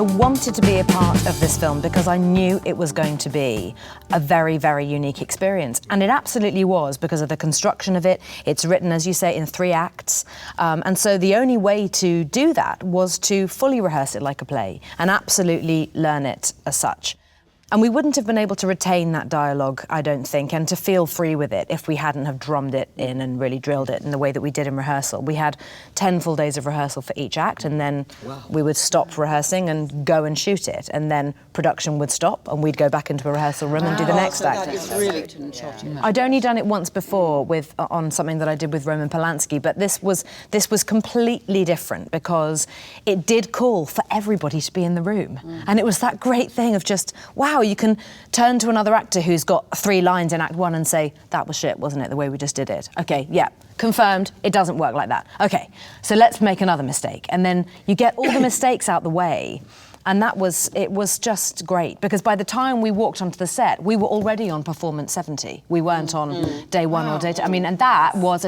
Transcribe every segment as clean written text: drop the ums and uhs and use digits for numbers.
I wanted to be a part of this film because I knew it was going to be a very, very unique experience. And it absolutely was because of the construction of it. It's written, as you say, in 3 acts. And so the only way to do that was to fully rehearse it like a play and absolutely learn it as such. And we wouldn't have been able to retain that dialogue, I don't think, and to feel free with it if we hadn't have drummed it in and really drilled it in the way that we did in rehearsal. We had 10 full days of rehearsal for each act, and then we would stop rehearsing and go and shoot it. And then production would stop, and we'd go back into a rehearsal room and do the next act. I'd only done it once before on something that I did with Roman Polanski, but this was completely different because it did call for everybody to be in the room. And it was that great thing of just, wow, you can turn to another actor who's got 3 lines in Act 1 and say, that was shit, wasn't it, the way we just did it? Okay, yeah, confirmed, it doesn't work like that. Okay, so let's make another mistake. And then you get all the mistakes out the way. And it was just great, because by the time we walked onto the set, we were already on performance 70. We weren't on day 1 or day 2. I mean, and that was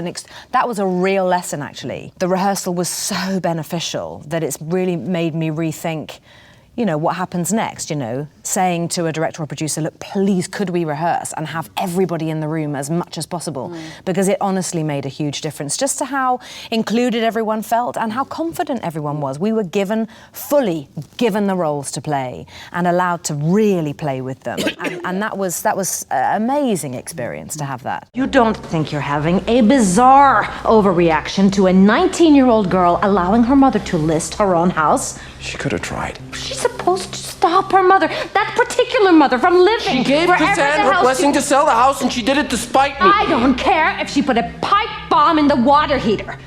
a real lesson, actually. The rehearsal was so beneficial that it's really made me rethink, you know, what happens next, you know, saying to a director or producer, look, please, could we rehearse and have everybody in the room as much as possible? Because it honestly made a huge difference just to how included everyone felt and how confident everyone was. We were fully given the roles to play and allowed to really play with them. And that was an amazing experience to have that. You don't think you're having a bizarre overreaction to a 19-year-old girl allowing her mother to list her own house? She could have tried. She's supposed to stop her mother, that particular mother, from living. She gave Cassandra her blessing to sell the house, and she did it to spite me. I don't care if she put a pipe bomb in the water heater.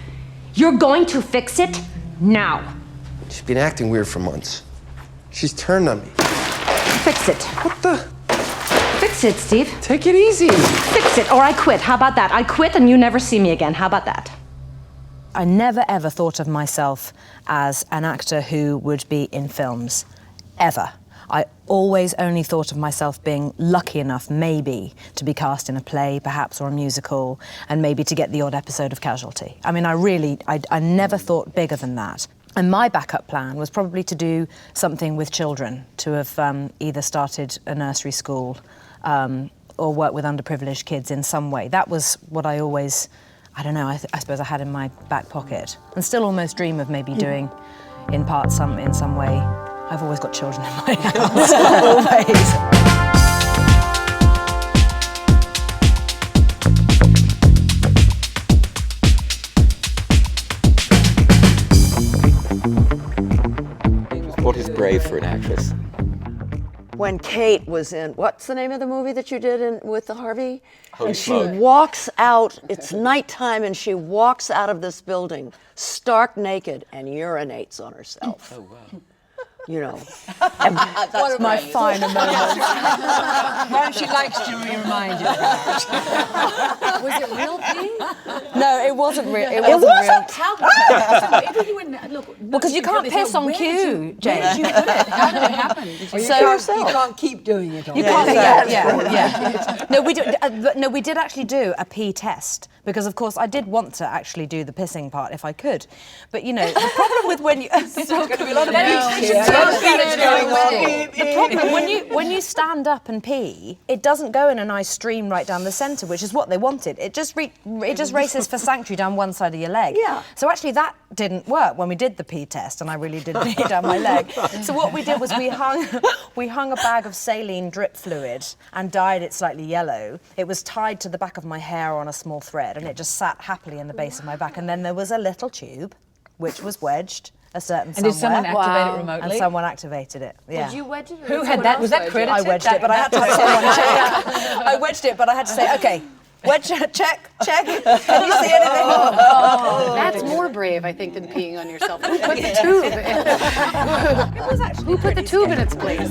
You're going to fix it now. She's been acting weird for months. She's turned on me. Fix it. What the? Fix it, Steve. Take it easy. Fix it, or I quit. How about that? I quit and you never see me again. How about that? I never ever thought of myself as an actor who would be in films, ever. I always only thought of myself being lucky enough, maybe, to be cast in a play, perhaps, or a musical, and maybe to get the odd episode of Casualty. I mean, I never thought bigger than that. And my backup plan was probably to do something with children, to have either started a nursery school or work with underprivileged kids in some way. That was what I always, I don't know, I suppose I had in my back pocket. And still almost dream of maybe doing, in some way. I've always got children in my house, always. What is brave for an actress? When Kate was in, what's the name of the movie that you did with the Harvey? Holy and she Smoke. walks out, it's nighttime, and she walks out of this building, stark naked, and urinates on herself. Oh, wow. You know. That's my final moment. Well, she likes to be reminded. Was it real pee? No, it wasn't real. It wasn't real. How so if you were, look, Because you can't piss on cue, Jane. How did it happen? You can't keep doing it. You can't. Yeah. No, we did actually do a pee test because, of course, I did want to actually do the pissing part if I could, but you know, the problem with when you There's going to be a lot of the problem when you stand up and pee, it doesn't go in a nice stream right down the centre, which is what they wanted. It just races for sanctuary down one side of your leg. Yeah. So actually that didn't work when we did the pee test, and I really did pee down my leg. So what we did was we hung a bag of saline drip fluid and dyed it slightly yellow. It was tied to the back of my hair on a small thread, and it just sat happily in the base of my back. And then there was a little tube, which was wedged a certain And did somewhere. someone activate it remotely? And someone activated it. Yeah. Did you wedge it? Who had that? Was that credited? I wedged it, but I had to have someone check. I wedged it, but I had to say, okay, wedge, check. Can you see anything? That's more brave, I think, than peeing on yourself. Who put the tube in? It was actually Who put the tube in its place?